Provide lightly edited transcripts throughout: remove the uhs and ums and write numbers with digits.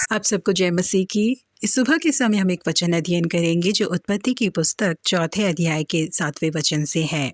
आप सबको जय मसीह की। इस सुबह के समय हम एक वचन अध्ययन करेंगे जो उत्पत्ति की पुस्तक 4 अध्याय के 7वें वचन से है।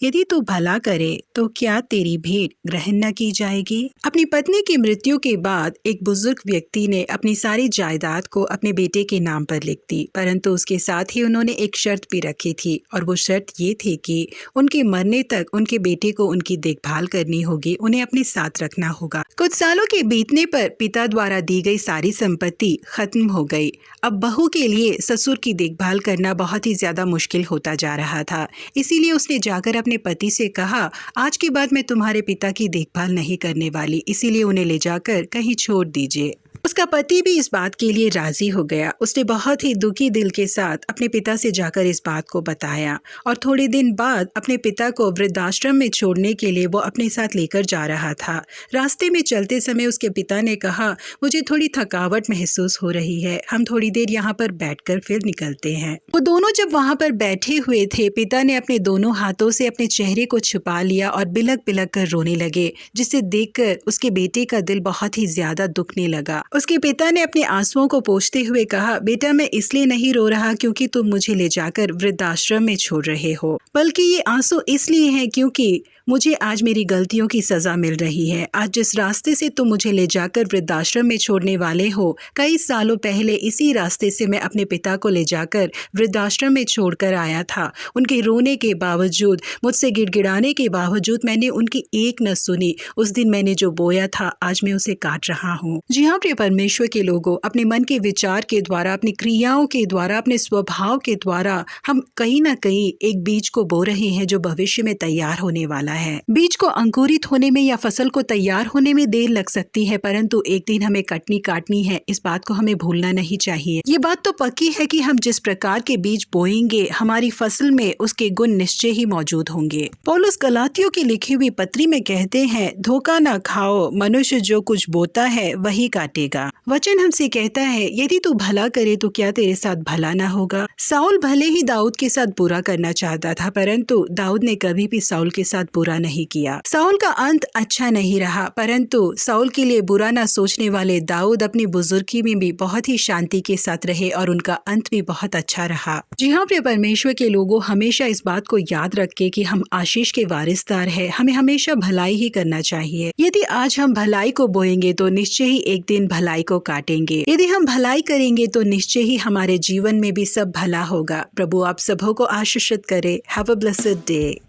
यदि तू भला करे तो क्या तेरी भेंट ग्रहण न की जाएगी। अपनी पत्नी की मृत्यु के बाद एक बुजुर्ग व्यक्ति ने अपनी सारी जायदाद को अपने बेटे के नाम पर लिख दी, परंतु उसके साथ ही उन्होंने एक शर्त भी रखी थी और वो शर्त ये थी कि उनके मरने तक उनके बेटे को उनकी देखभाल करनी होगी, उन्हें अपने साथ रखना होगा। कुछ सालों के बीतने पर पिता द्वारा दी गई सारी संपत्ति खत्म हो गई। अब बहू के लिए ससुर की देखभाल करना बहुत ही ज्यादा मुश्किल होता जा रहा था। इसीलिए उसने जाकर अपने पति से कहा, आज के बाद मैं तुम्हारे पिता की देखभाल नहीं करने वाली, इसीलिए उन्हें ले जाकर कहीं छोड़ दीजिए। उसका पति भी इस बात के लिए राजी हो गया। उसने बहुत ही दुखी दिल के साथ अपने पिता से जाकर इस बात को बताया और थोड़े दिन बाद अपने पिता को वृद्धाश्रम में छोड़ने के लिए वो अपने साथ लेकर जा रहा था। रास्ते में चलते समय उसके पिता ने कहा, मुझे थोड़ी थकावट महसूस हो रही है, हम थोड़ी देर यहाँ पर बैठकर फिर निकलते हैं। वो दोनों जब वहाँ पर बैठे हुए थे, पिता ने अपने दोनों हाथों से अपने चेहरे को छुपा लिया और बिलक बिलक कर रोने लगे, जिसे देखकर उसके बेटे का दिल बहुत ही ज्यादा दुखने लगा। उसके पिता ने अपने आंसुओं को पोंछते हुए कहा, बेटा मैं इसलिए नहीं रो रहा क्योंकि तुम मुझे ले जाकर वृद्धाश्रम में छोड़ रहे हो, बल्कि ये आंसू इसलिए हैं क्योंकि मुझे आज मेरी गलतियों की सजा मिल रही है। आज जिस रास्ते से तुम मुझे ले जाकर वृद्धाश्रम में छोड़ने वाले हो, कई सालों पहले इसी रास्ते से मैं अपने पिता को ले जाकर वृद्धाश्रम में छोड़कर आया था। उनके रोने के बावजूद, मुझसे गिड़गिड़ाने के बावजूद मैंने उनकी एक न सुनी। उस दिन मैंने जो बोया था आज मैं उसे काट रहा हूँ। जी हाँ प्रिय परमेश्वर के लोगों, अपने मन के विचार के द्वारा, अपनी क्रियाओं के द्वारा, अपने स्वभाव के द्वारा हम कहीं ना कहीं एक बीज को बो रहे हैं जो भविष्य में तैयार होने वाला है। बीज को अंकुरित होने में या फसल को तैयार होने में देर लग सकती है, परंतु एक दिन हमें कटनी काटनी है। इस बात को हमें भूलना नहीं चाहिए। ये बात तो पक्की है कि हम जिस प्रकार के बीज बोएंगे हमारी फसल में उसके गुण निश्चय ही मौजूद होंगे। पौलुस गलातियों की लिखी हुई पत्री में कहते हैं, धोखा न खाओ, मनुष्य जो कुछ बोता है वही काटेगा। वचन हमसे कहता है, यदि तू भला करे तो क्या तेरे साथ भला ना होगा। साउल भले ही दाऊद के साथ बुरा करना चाहता था, परंतु दाऊद ने कभी भी साउल के साथ बुरा नहीं किया। साउल का अंत अच्छा नहीं रहा, परंतु साउल के लिए बुरा ना सोचने वाले दाऊद अपनी बुजुर्गी में भी बहुत ही शांति के साथ रहे और उनका अंत भी बहुत अच्छा रहा। जी हाँ प्रिय परमेश्वर के लोगों, हमेशा इस बात को याद रखें कि हम आशीष के वारिसदार हैं। हमें हमेशा भलाई ही करना चाहिए। यदि आज हम भलाई को बोएंगे तो निश्चय ही एक दिन भलाई को काटेंगे। यदि हम भलाई करेंगे तो निश्चय ही हमारे जीवन में भी सब भला होगा। प्रभु आप सबों को आशीषित करे। Have a blessed day.